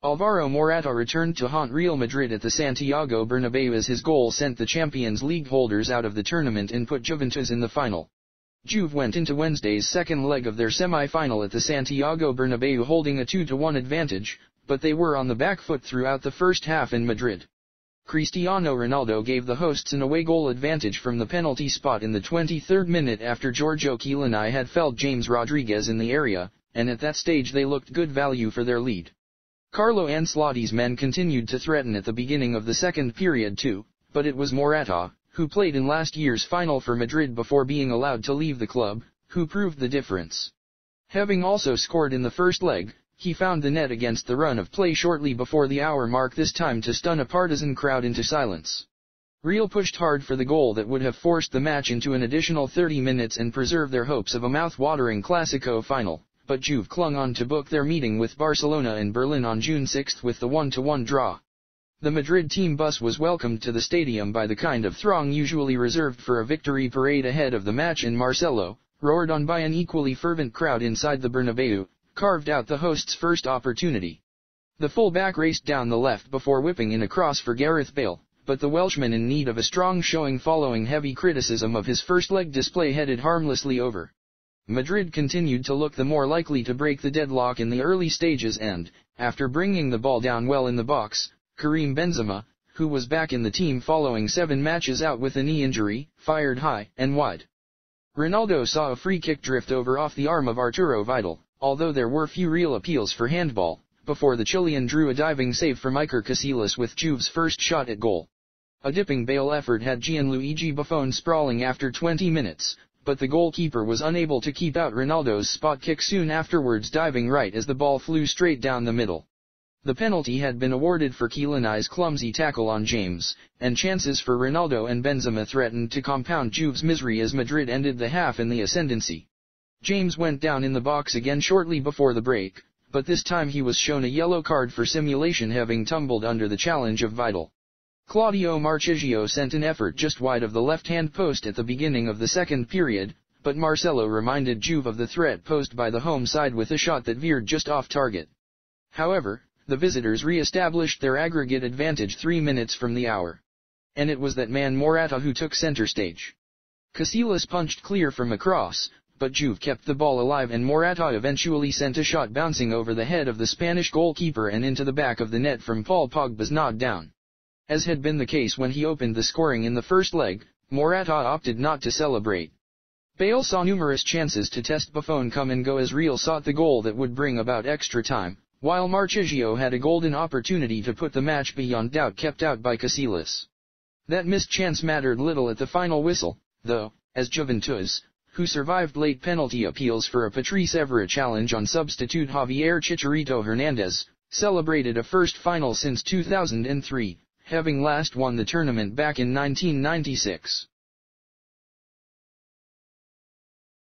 Alvaro Morata returned to haunt Real Madrid at the Santiago Bernabeu as his goal sent the Champions League holders out of the tournament and put Juventus in the final. Juve went into Wednesday's second leg of their semi-final at the Santiago Bernabeu holding a 2-1 advantage, but they were on the back foot throughout the first half in Madrid. Cristiano Ronaldo gave the hosts an away goal advantage from the penalty spot in the 23rd minute after Giorgio Chiellini had felled James Rodriguez in the area, and at that stage they looked good value for their lead. Carlo Ancelotti's men continued to threaten at the beginning of the second period too, but it was Morata, who played in last year's final for Madrid before being allowed to leave the club, who proved the difference. Having also scored in the first leg, he found the net against the run of play shortly before the hour mark, this time to stun a partisan crowd into silence. Real pushed hard for the goal that would have forced the match into an additional 30 minutes and preserved their hopes of a mouth-watering Clásico final, but Juve clung on to book their meeting with Barcelona in Berlin on June 6 with the 1-1 draw. The Madrid team bus was welcomed to the stadium by the kind of throng usually reserved for a victory parade ahead of the match, and Marcelo, roared on by an equally fervent crowd inside the Bernabeu, carved out the hosts' first opportunity. The full-back raced down the left before whipping in a cross for Gareth Bale, but the Welshman, in need of a strong showing following heavy criticism of his first-leg display, headed harmlessly over. Madrid continued to look the more likely to break the deadlock in the early stages and, after bringing the ball down well in the box, Karim Benzema, who was back in the team following 7 matches out with a knee injury, fired high and wide. Ronaldo saw a free kick drift over off the arm of Arturo Vidal, although there were few real appeals for handball, before the Chilean drew a diving save from Iker Casillas with Juve's first shot at goal. A dipping Bale effort had Gianluigi Buffon sprawling after 20 minutes, but the goalkeeper was unable to keep out Ronaldo's spot kick soon afterwards, diving right as the ball flew straight down the middle. The penalty had been awarded for Chiellini's clumsy tackle on James, and chances for Ronaldo and Benzema threatened to compound Juve's misery as Madrid ended the half in the ascendancy. James went down in the box again shortly before the break, but this time he was shown a yellow card for simulation, having tumbled under the challenge of Vidal. Claudio Marchisio sent an effort just wide of the left-hand post at the beginning of the second period, but Marcelo reminded Juve of the threat posed by the home side with a shot that veered just off target. However, the visitors re-established their aggregate advantage 3 minutes from the hour. And it was that man Morata who took center stage. Casillas punched clear from a cross, but Juve kept the ball alive and Morata eventually sent a shot bouncing over the head of the Spanish goalkeeper and into the back of the net from Paul Pogba's nod down. As had been the case when he opened the scoring in the first leg, Morata opted not to celebrate. Bale saw numerous chances to test Buffon come and go as Real sought the goal that would bring about extra time, while Marchisio had a golden opportunity to put the match beyond doubt, kept out by Casillas. That missed chance mattered little at the final whistle, though, as Juventus, who survived late penalty appeals for a Patrice Evra challenge on substitute Javier Chicharito Hernandez, celebrated a first final since 2003, having last won the tournament back in 1996.